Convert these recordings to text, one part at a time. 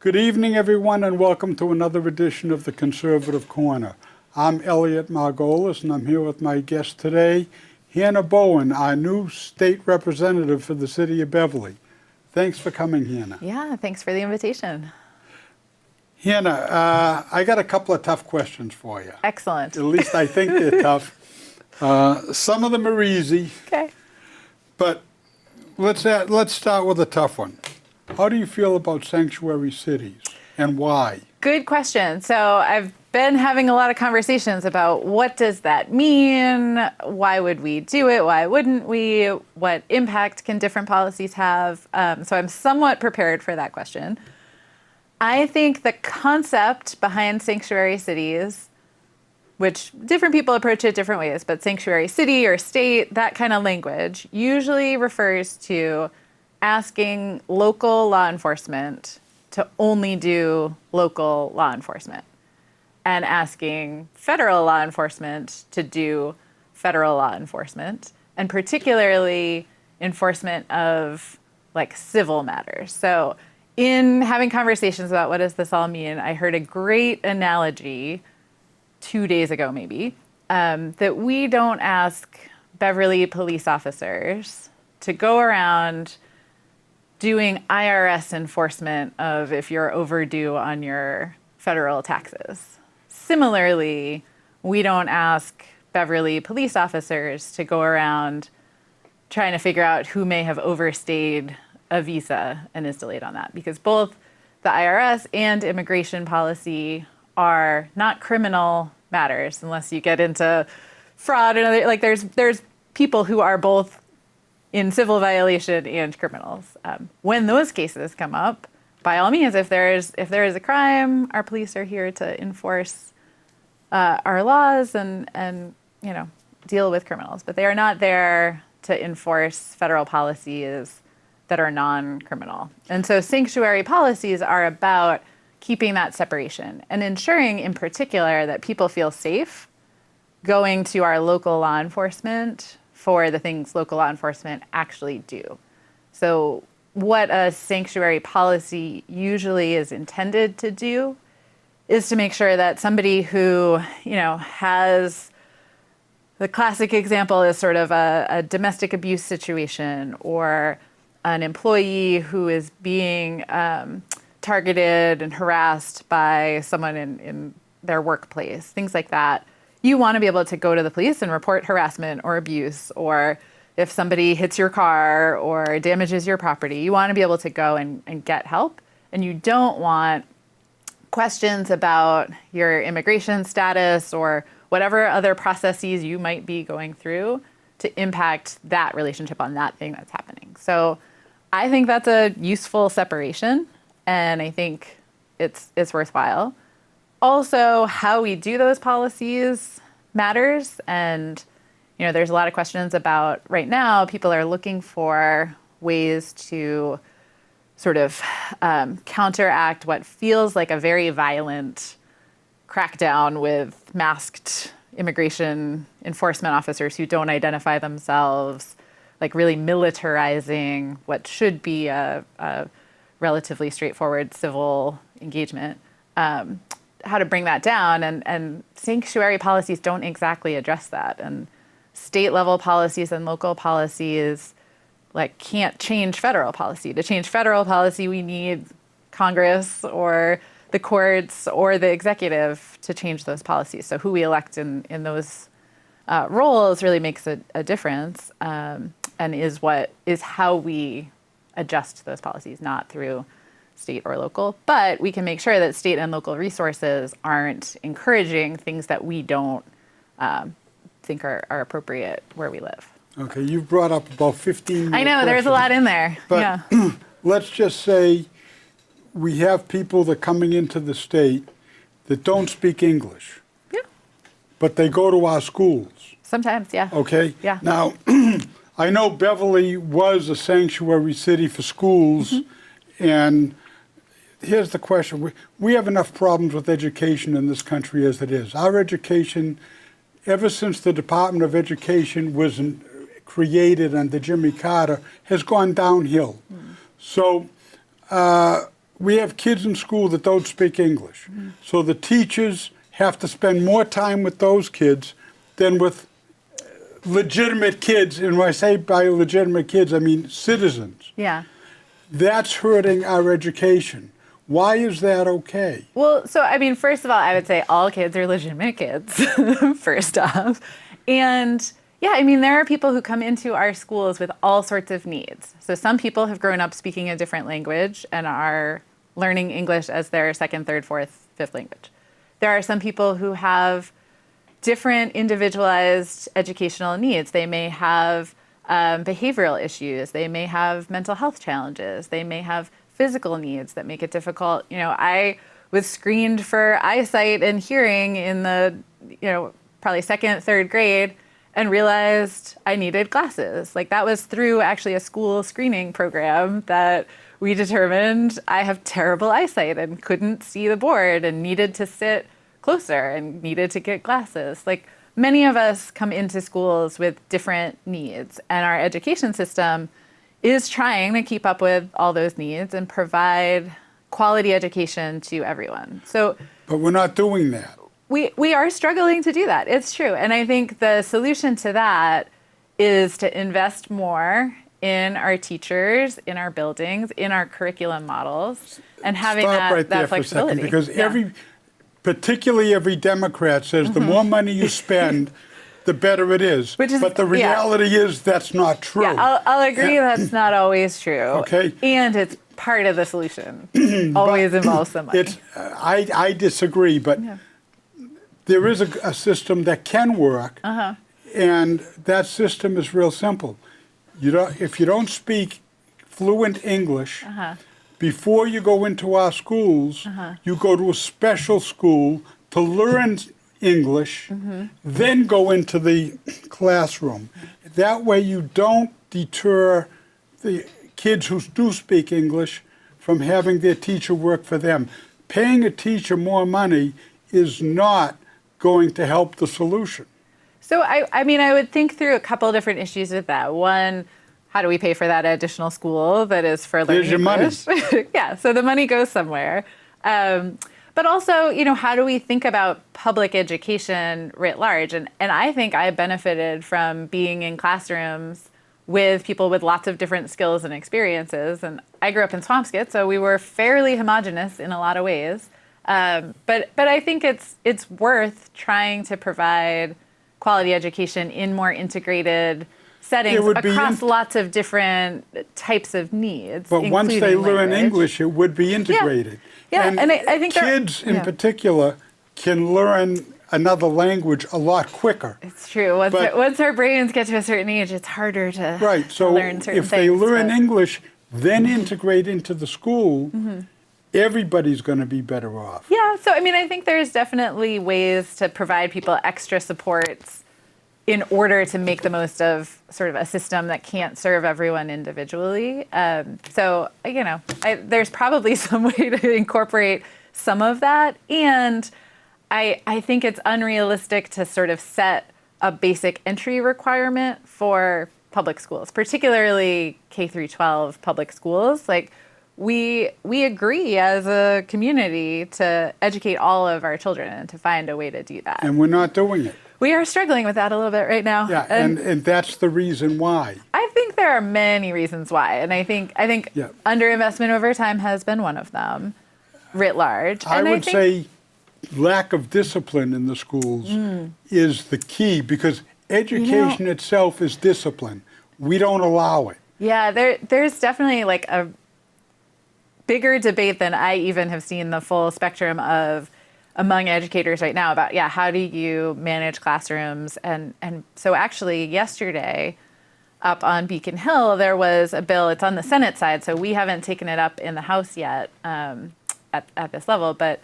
Good evening, everyone, and welcome to another edition of the Conservative Corner. I'm Elliot Margolis, and I'm here with my guest today, Hannah Bowen, our new state representative for the city of Beverly. Thanks for coming, Hannah. Yeah, thanks for the invitation. Hannah, I got a couple of tough questions for you. Excellent. At least I think they're tough. Some of them are easy. Okay. But let's start with a tough one. How do you feel about sanctuary cities and why? Good question. So I've been having a lot of conversations about what does that mean? Why would we do it? Why wouldn't we? What impact can different policies have? So I'm somewhat prepared for that question. I think the concept behind sanctuary cities, which different people approach it different ways, but sanctuary city or state, that kind of language usually refers to asking local law enforcement to only do local law enforcement and asking federal law enforcement to do federal law enforcement, and particularly enforcement of like civil matters. So in having conversations about what does this all mean, I heard a great analogy 2 days ago maybe, that we don't ask Beverly police officers to go around doing IRS enforcement of if you're overdue on your federal taxes. Similarly, we don't ask Beverly police officers to go around trying to figure out who may have overstayed a visa and is delayed on that, because both the IRS and immigration policy are not criminal matters unless you get into fraud and other, like there's people who are both in civil violation and criminals. When those cases come up, by all means, if there is a crime, our police are here to enforce our laws and deal with criminals. But they are not there to enforce federal policies that are non-criminal. And so sanctuary policies are about keeping that separation and ensuring in particular that people feel safe going to our local law enforcement for the things local law enforcement actually do. So what a sanctuary policy usually is intended to do is to make sure that somebody who, has the classic example is sort of a domestic abuse situation or an employee who is being targeted and harassed by someone in their workplace, things like that. You want to be able to go to the police and report harassment or abuse, or if somebody hits your car or damages your property, you want to be able to go and get help. And you don't want questions about your immigration status or whatever other processes you might be going through to impact that relationship on that thing that's happening. So I think that's a useful separation, and I think it's worthwhile. Also, how we do those policies matters. And, there's a lot of questions about right now, people are looking for ways to sort of counteract what feels like a very violent crackdown with masked immigration enforcement officers who don't identify themselves, like really militarizing what should be a relatively straightforward civil engagement. How to bring that down, and sanctuary policies don't exactly address that, and state level policies and local policies can't change federal policy. To change federal policy, we need Congress or the courts or the executive to change those policies. So who we elect in those roles really makes a difference, and is how we adjust those policies, not through state or local, but we can make sure that state and local resources aren't encouraging things that we don't think are appropriate where we live. Okay, you've brought up about 15 I know, there's a lot in there. But yeah. Let's just say we have people that are coming into the state that don't speak English. Yeah. But they go to our schools. Sometimes, yeah. Okay? Yeah. Now, I know Beverly was a sanctuary city for schools, and here's the question. We have enough problems with education in this country as it is. Our education, ever since the Department of Education was created under Jimmy Carter, has gone downhill. So we have kids in school that don't speak English. So the teachers have to spend more time with those kids than with legitimate kids. And when I say by legitimate kids, I mean citizens. Yeah. That's hurting our education. Why is that okay? Well, so I mean, first of all, I would say all kids are legitimate kids, first off. And yeah, I mean, there are people who come into our schools with all sorts of needs. So some people have grown up speaking a different language and are learning English as their second, third, fourth, fifth language. There are some people who have different individualized educational needs. They may have behavioral issues. They may have mental health challenges. They may have physical needs that make it difficult. You know, I was screened for eyesight and hearing in the, probably second, third grade and realized I needed glasses. Like that was through actually a school screening program that we determined I have terrible eyesight and couldn't see the board and needed to sit closer and needed to get glasses. Like many of us come into schools with different needs, and our education system is trying to keep up with all those needs and provide quality education to everyone. So, but we're not doing that. We are struggling to do that. It's true. And I think the solution to that is to invest more in our teachers, in our buildings, in our curriculum models, and having Stop right that there flexibility. For a second, because particularly every Democrat says the more money you spend, the better it is. But the reality is that's not true. Yeah, I'll agree that's not always true. Okay. And it's part of the solution. Always involves some money. I disagree, but there is a system that can work, and that system is real simple. If you don't speak fluent English, before you go into our schools, you go to a special school to learn English, then go into the classroom. That way you don't deter the kids who do speak English from having their teacher work for them. Paying a teacher more money is not going to help the solution. So, I mean, I would think through a couple of different issues with that. One, how do we pay for that additional school that is for learning English? There's your money. Yeah, so the money goes somewhere. But also, how do we think about public education writ large? And I think I benefited from being in classrooms with people with lots of different skills and experiences. And I grew up in Swampscott, so we were fairly homogenous in a lot of ways. But I think it's worth trying to provide quality education in more integrated settings across lots of different types of needs. But once they learn English, it would be integrated. Yeah, and I think kids in particular can learn another language a lot quicker. It's true. Once our brains get to a certain age, it's harder to learn certain things. If they learn English, then integrate into the school, everybody's going to be better off. Yeah, so I mean, I think there's definitely ways to provide people extra supports in order to make the most of sort of a system that can't serve everyone individually. There's probably some way to incorporate some of that. And I think it's unrealistic to sort of set a basic entry requirement for public schools, particularly K through 12 public schools. Like, we agree as a community to educate all of our children and to find a way to do that. And we're not doing it. We are struggling with that a little bit right now. Yeah, and that's the reason why. I think there are many reasons why, and I think underinvestment over time has been one of them, writ large. I would say lack of discipline in the schools is the key, because education itself is discipline. We don't allow it. Yeah, there's definitely like a bigger debate than I even have seen the full spectrum of among educators right now about, how do you manage classrooms? And so actually yesterday up on Beacon Hill, there was a bill, it's on the Senate side, so we haven't taken it up in the House yet at this level, but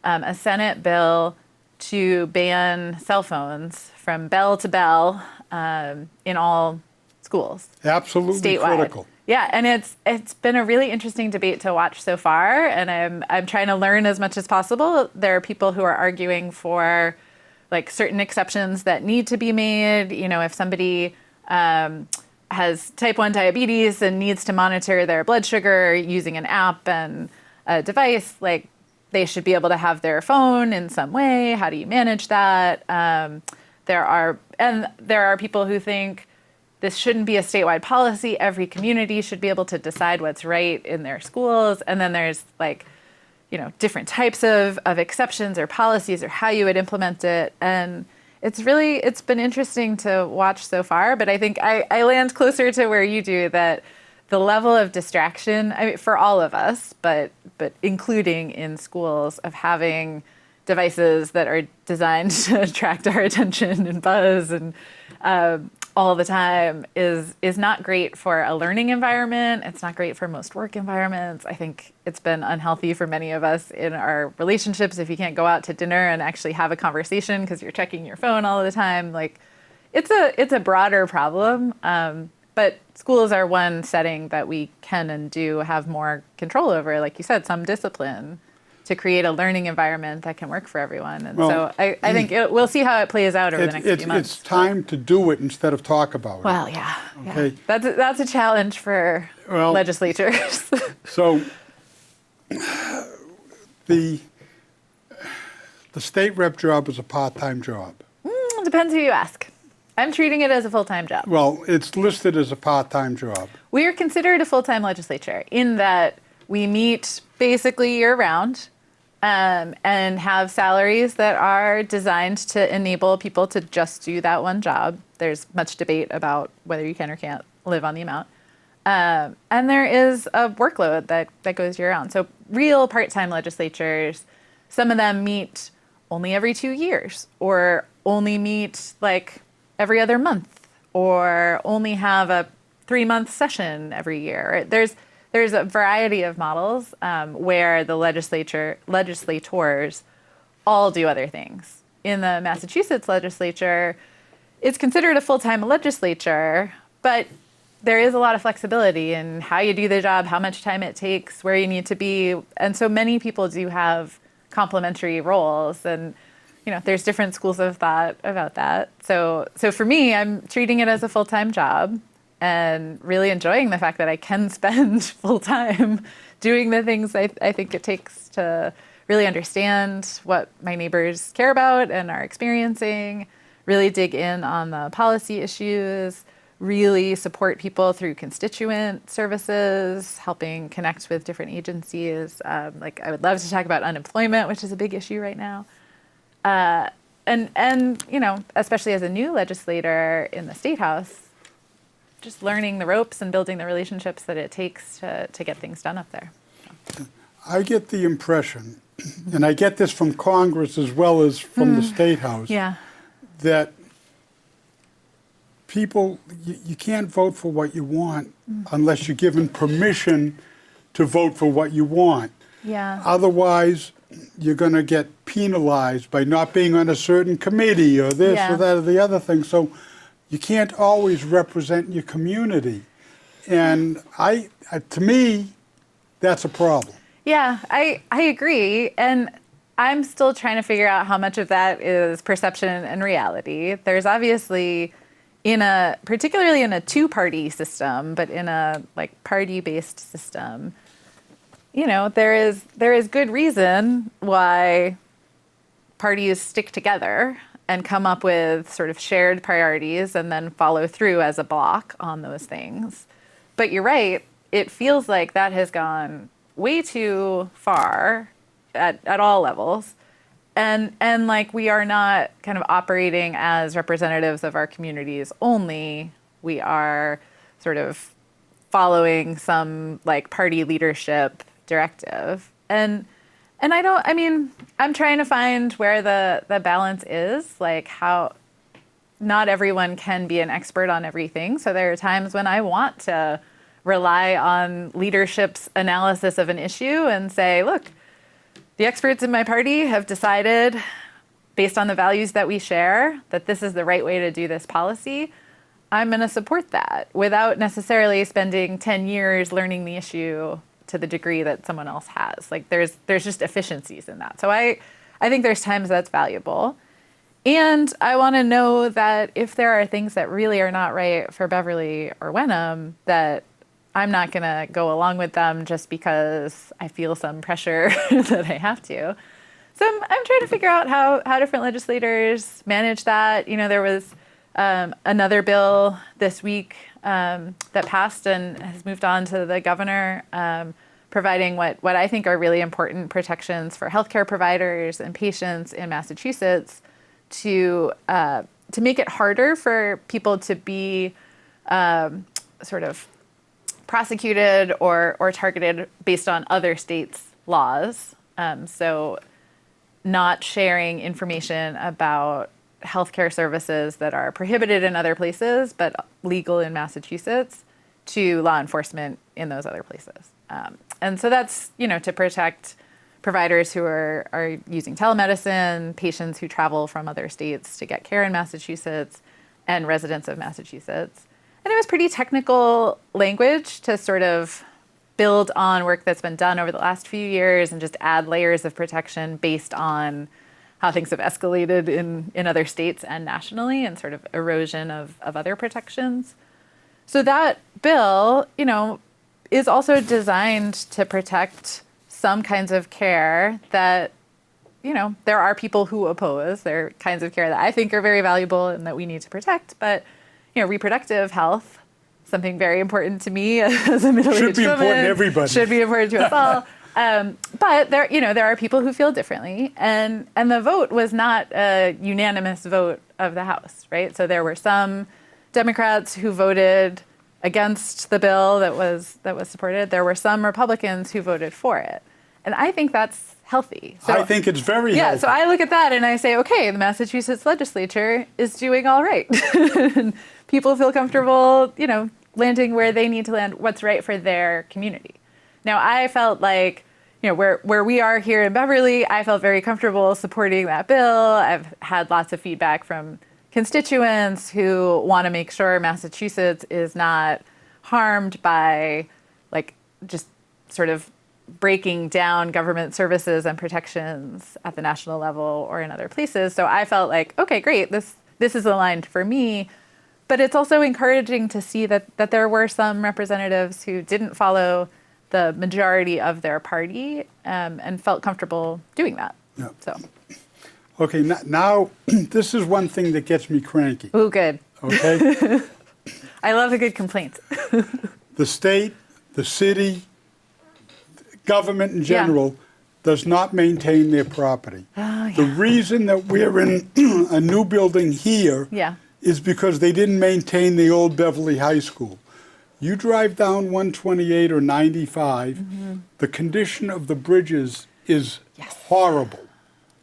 a Senate bill to ban cell phones from bell to bell in all schools. Absolutely statewide. Critical. Yeah, and it's been a really interesting debate to watch so far, and I'm trying to learn as much as possible. There are people who are arguing for like certain exceptions that need to be made. If somebody has type 1 diabetes and needs to monitor their blood sugar using an app, and a device, like they should be able to have their phone in some way. How do you manage that? There are people who think this shouldn't be a statewide policy. Every community should be able to decide what's right in their schools. And then there's like, different types of exceptions or policies or how you would implement it. And it's been interesting to watch so far, but I think I land closer to where you do, that the level of distraction, I mean, for all of us, but including in schools, of having devices that are designed to attract our attention and buzz and all the time is not great for a learning environment. It's not great for most work environments. I think it's been unhealthy for many of us in our relationships. If you can't go out to dinner and actually have a conversation because you're checking your phone all the time, like it's a broader problem. But schools are one setting that we can and do have more control over, like you said, some discipline to create a learning environment that can work for everyone. And so I think we'll see how it plays out over the next few months. It's time to do it instead of talk about it. Well, yeah. Okay. Yeah. That's a challenge for legislatures. So the state rep job is a part-time job. Depends who you ask. I'm treating it as a full-time job. Well, it's listed as a part-time job. We are considered a full-time legislature in that we meet basically year-round. And have salaries that are designed to enable people to just do that one job. There's much debate about whether you can or can't live on the amount. And there is a workload that goes year-round. So real part-time legislatures, some of them meet only every 2 years, or only meet like every other month, or only have a 3-month session every year. There's a variety of models where the legislators all do other things. In the Massachusetts legislature, it's considered a full-time legislature, but there is a lot of flexibility in how you do the job, how much time it takes, where you need to be. And so many people do have complementary roles. And, there's different schools of thought about that. So for me, I'm treating it as a full-time job, and really enjoying the fact that I can spend full time doing the things I think it takes to really understand what my neighbors care about and are experiencing, really dig in on the policy issues, really support people through constituent services, helping connect with different agencies. Like I would love to talk about unemployment, which is a big issue right now. And especially as a new legislator in the State House, just learning the ropes and building the relationships that it takes to get things done up there. So. I get the impression, and I get this from Congress as well as from the State House, that people, you can't vote for what you want unless you're given permission to vote for what you want. Yeah. Otherwise, you're going to get penalized by not being on a certain committee or this or that or the other thing. So you can't always represent your community. And to me, that's a problem. Yeah, I agree. And I'm still trying to figure out how much of that is perception and reality. There's obviously, particularly in a two-party system, but in a party-based system, there is good reason why parties stick together and come up with sort of shared priorities and then follow through as a block on those things. But you're right, it feels like that has gone way too far at all levels. And we are not kind of operating as representatives of our communities only. We are sort of following some party leadership directive. And I'm trying to find where the balance is, how not everyone can be an expert on everything. So there are times when I want to rely on leadership's analysis of an issue and say, look, the experts in my party have decided, based on the values that we share, that this is the right way to do this policy. I'm going to support that without necessarily spending 10 years learning the issue to the degree that someone else has. There's just efficiencies in that. So I think there's times that's valuable. And I want to know that if there are things that really are not right for Beverly or Wenham, that I'm not going to go along with them just because I feel some pressure that I have to. So I'm trying to figure out how different legislators manage that. There was another bill this week that passed and has moved on to the governor, providing what I think are really important protections for healthcare providers and patients in Massachusetts to make it harder for people to be sort of prosecuted or targeted based on other states' laws. So not sharing information about healthcare services that are prohibited in other places but legal in Massachusetts to law enforcement in those other places. And so that's, to protect providers who are using telemedicine, patients who travel from other states to get care in Massachusetts, and residents of Massachusetts. And it was pretty technical language to sort of build on work that's been done over the last few years and just add layers of protection based on how things have escalated in other states and nationally, and sort of erosion of other protections. So that bill, is also designed to protect some kinds of care that, there are people who oppose. There are kinds of care that I think are very valuable and that we need to protect. But, reproductive health, something very important to me as a middle-aged woman. Should be important to everybody. Should be important to us all. But there are people who feel differently. And the vote was not a unanimous vote of the House, right? So there were some Democrats who voted against the bill that was supported. There were some Republicans who voted for it. And I think that's healthy. So, I think it's very healthy. Yeah, so I look at that and I say, okay, the Massachusetts legislature is doing all right. People feel comfortable, landing where they need to land, what's right for their community. Now, I felt like, where we are here in Beverly, I felt very comfortable supporting that bill. I've had lots of feedback from constituents who want to make sure Massachusetts is not harmed by just sort of breaking down government services and protections at the national level or in other places. So I felt like, okay, great, this is aligned for me. But it's also encouraging to see that there were some representatives who didn't follow the majority of their party and felt comfortable doing that. Yeah. So. Okay, now this is one thing that gets me cranky. Ooh, good. Okay? I love a good complaint. The state, the city, government in general does not maintain their property. Oh, yeah. The reason that we're in a new building here is because they didn't maintain the old Beverly High School. You drive down 128 or 95, the condition of the bridges is horrible.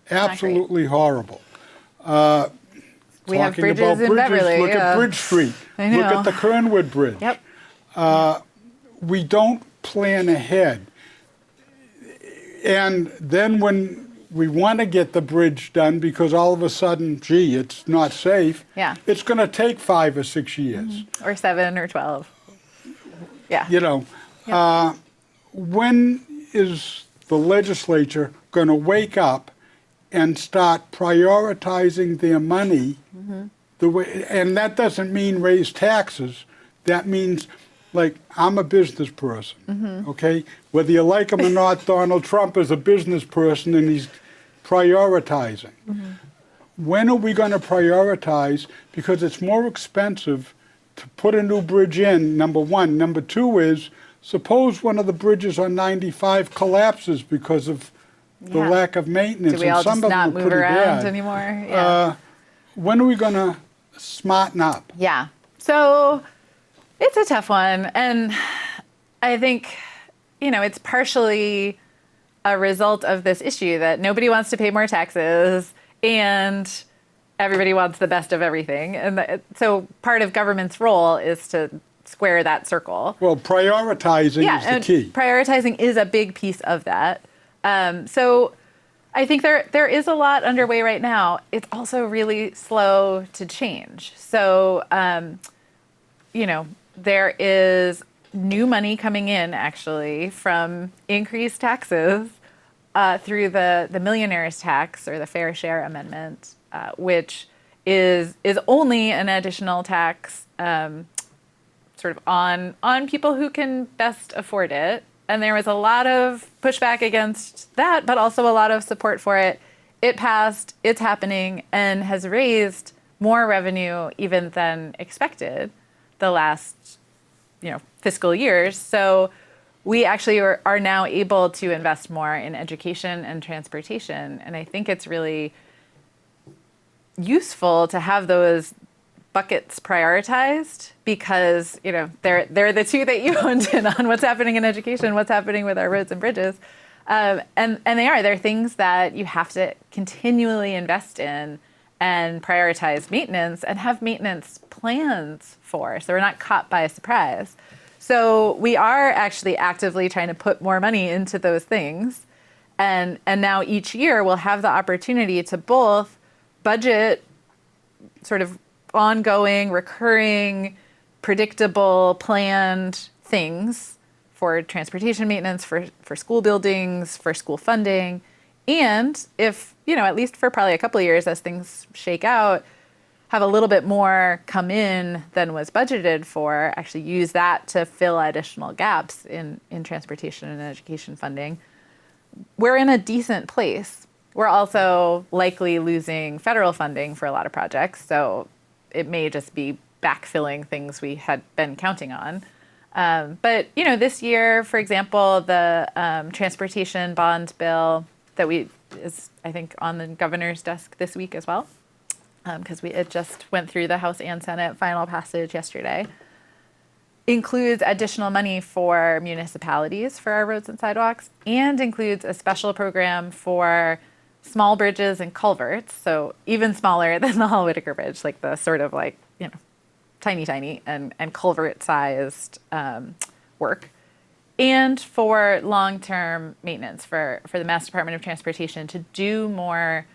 Absolutely horrible. We have bridges in Beverly. Look at Bridge Street. I know. Look at the Kernwood Bridge. Yep. We don't plan ahead. And then when we want to get the bridge done because all of a sudden, gee, it's not safe, it's going to take 5 or 6 years. Or 7 or 12. Yeah. When is the legislature going to wake up and start prioritizing their money the way, and that doesn't mean raise taxes. That means, I'm a business person, okay? Whether you like him or not, Donald Trump is a business person and he's prioritizing. When are we going to prioritize? Because it's more expensive to put a new bridge in, number one. Number two is, suppose one of the bridges on 95 collapses because of the lack of maintenance. Do we all just not move around anymore? Yeah. When are we going to smarten up? Yeah. So it's a tough one. And I think, it's partially a result of this issue that nobody wants to pay more taxes and everybody wants the best of everything. And so part of government's role is to square that circle. Well, prioritizing is the key. Prioritizing is a big piece of that. So I think there is a lot underway right now. It's also really slow to change. So, there is new money coming in, actually, from increased taxes through the millionaire's tax or the fair share amendment, which is only an additional tax sort of on people who can best afford it. And there was a lot of pushback against that, but also a lot of support for it. It passed, it's happening, and has raised more revenue even than expected the last, fiscal years. So we actually are now able to invest more in education and transportation. And I think it's really useful to have those buckets prioritized because, they're the two that you honed in on, what's happening in education, what's happening with our roads and bridges. And they're things that you have to continually invest in and prioritize maintenance and have maintenance plans for, so we're not caught by a surprise. So we are actually actively trying to put more money into those things. And now each year we'll have the opportunity to both budget sort of ongoing, recurring, predictable, planned things for transportation maintenance, for school buildings, for school funding. And if, at least for probably a couple of years as things shake out, have a little bit more come in than was budgeted for, actually use that to fill additional gaps in transportation and education funding, we're in a decent place. We're also likely losing federal funding for a lot of projects, so it may just be backfilling things we had been counting on. But, this year, for example, the transportation bond bill that is, I think, on the governor's desk this week as well, because it just went through the House and Senate final passage yesterday, includes additional money for municipalities for our roads and sidewalks, and includes a special program for small bridges and culverts, so even smaller than the Hall-Whitaker Bridge, like the sort of tiny and culvert-sized work, and for long-term maintenance for the Mass Department of Transportation to do more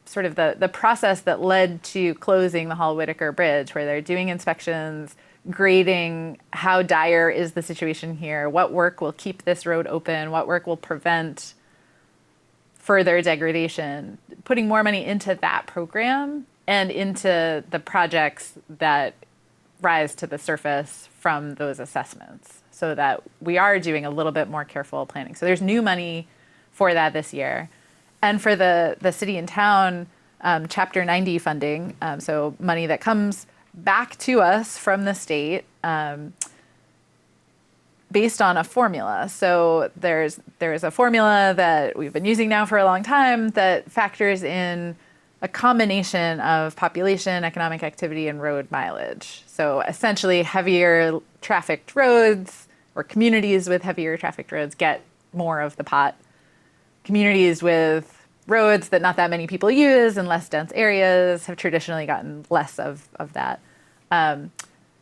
sort of the process that led to closing the Hall-Whitaker Bridge, where they're doing inspections, grading how dire is the situation here, what work will keep this road open, what work will prevent further degradation, putting more money into that program and into the projects that rise to the surface from those assessments, so that we are doing a little bit more careful planning. So there's new money for that this year. And for the city and town Chapter 90 funding, so money that comes back to us from the state based on a formula. So there's a formula that we've been using now for a long time that factors in a combination of population, economic activity, and road mileage. So essentially, heavier trafficked roads or communities with heavier trafficked roads get more of the pot. Communities with roads that not that many people use in less dense areas have traditionally gotten less of that.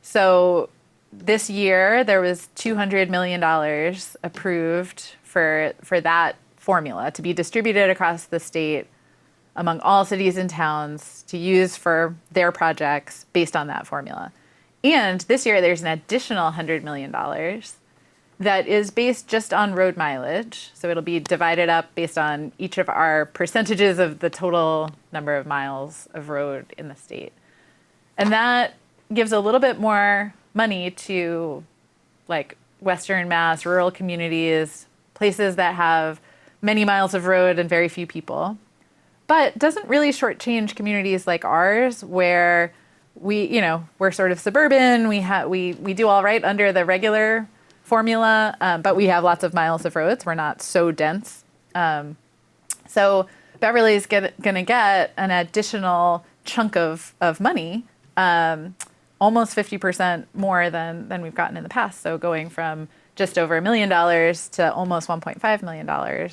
So this year, there was $200 million approved for that formula to be distributed across the state among all cities and towns to use for their projects based on that formula. And this year, there's an additional $100 million that is based just on road mileage. So it'll be divided up based on each of our percentages of the total number of miles of road in the state. And that gives a little bit more money to Western Mass, rural communities, places that have many miles of road and very few people, but doesn't really shortchange communities like ours, where we're sort of suburban. We do all right under the regular formula, but we have lots of miles of roads. We're not so dense. So Beverly's going to get an additional chunk of money, almost 50% more than we've gotten in the past. So going from just over $1 million to almost $1.5 million,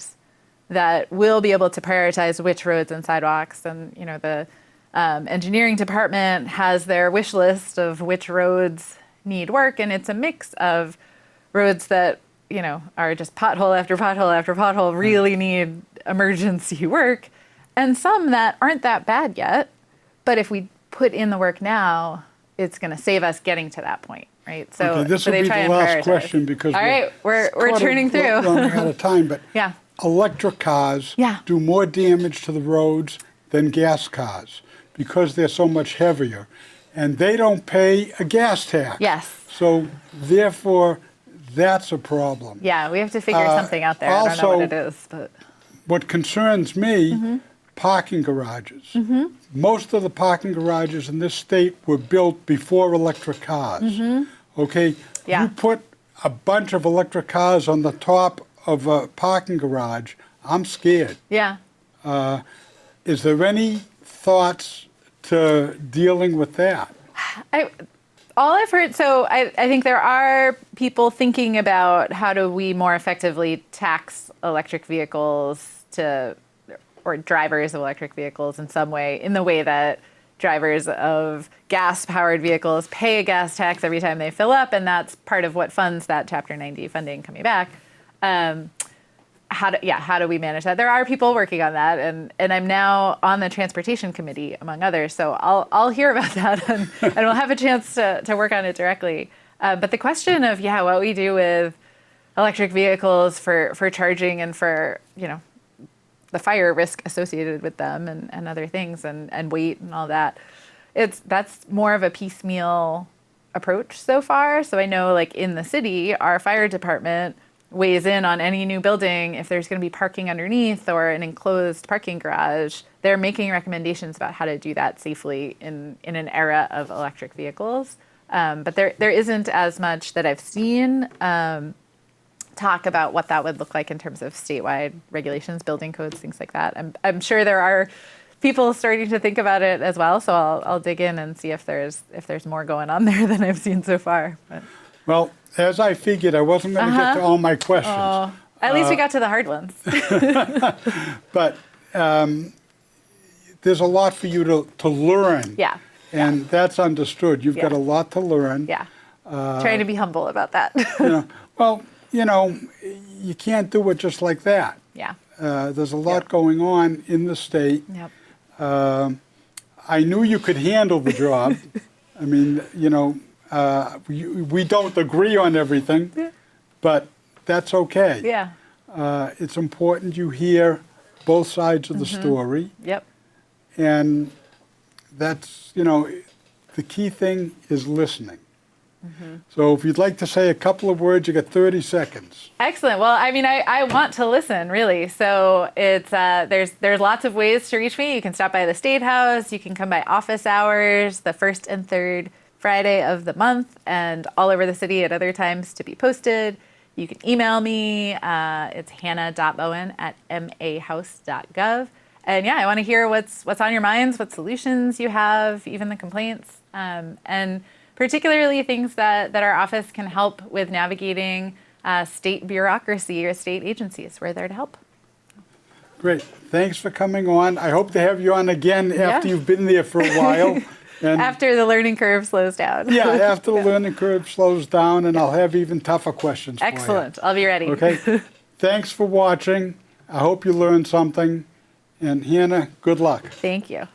that will be able to prioritize which roads and sidewalks. And the engineering department has their wish list of which roads need work, and it's a mix of roads that are just pothole after pothole after pothole, really need emergency work, and some that aren't that bad yet, but if we put in the work now, it's going to save us getting to that point, right? So okay, this will be the last question, because all right, we're turning through. Running out of time, but yeah. Electric cars do more damage to the roads than gas cars because they're so much heavier. and they don't pay a gas tax. Yes. So therefore, that's a problem. Yeah, we have to figure something out there. I don't know also, what it is, but What concerns me, parking garages. Most of the parking garages in this state were built before electric cars. Okay? Yeah. You put a bunch of electric cars on the top of a parking garage, I'm scared. yeah. Is there any thoughts to dealing with that? All I've heard, so I think there are people thinking about how do we more effectively tax electric vehicles or drivers of electric vehicles in some way, in the way that drivers of gas-powered vehicles pay a gas tax every time they fill up, and that's part of what funds that Chapter 90 funding coming back. How do we manage that? There are people working on that, and I'm now on the transportation committee, among others. So I'll hear about that, and we'll have a chance to work on it directly. But the question of what we do with electric vehicles for charging and for the fire risk associated with them and other things and weight and all that, that's more of a piecemeal approach so far. So I know, like in the city, our fire department weighs in on any new building. If there's going to be parking underneath or an enclosed parking garage, they're making recommendations about how to do that safely in an era of electric vehicles. But there isn't as much that I've seen talk about what that would look like in terms of statewide regulations, building codes, things like that. I'm sure there are people starting to think about it as well. So I'll dig in and see if there's more going on there than I've seen so far. But. Well, as I figured, I wasn't going to get to all my questions. Oh, at least we got to the hard ones. But there's a lot for you to learn. Yeah. And that's understood. You've got a lot to learn. Yeah. Trying to be humble about that. You can't do it just like that. Yeah. There's a lot going on in the state. Yep. I knew you could handle the job. I mean, we don't agree on everything, but that's okay. Yeah. It's important you hear both sides of the story. Yep. And that's, the key thing is listening. So if you'd like to say a couple of words, you got 30 seconds. Excellent. Well, I mean, I want to listen, really. So it's there's lots of ways to reach me. You can stop by the State House. You can come by office hours, the first and third Friday of the month, and all over the city at other times to be posted. You can email me. It's hannah.bowen@mahouse.gov. And I want to hear what's on your minds, what solutions you have, even the complaints, and particularly things that our office can help with navigating state bureaucracy or state agencies. We're there to help. Great. Thanks for coming on. I hope to have you on again after you've been there for a while. And after the learning curve slows down. after the learning curve slows down, and I'll have even tougher questions Excellent. for you. I'll be ready. Okay. Thanks for watching. I hope you learned something. And Hannah, good luck. Thank you.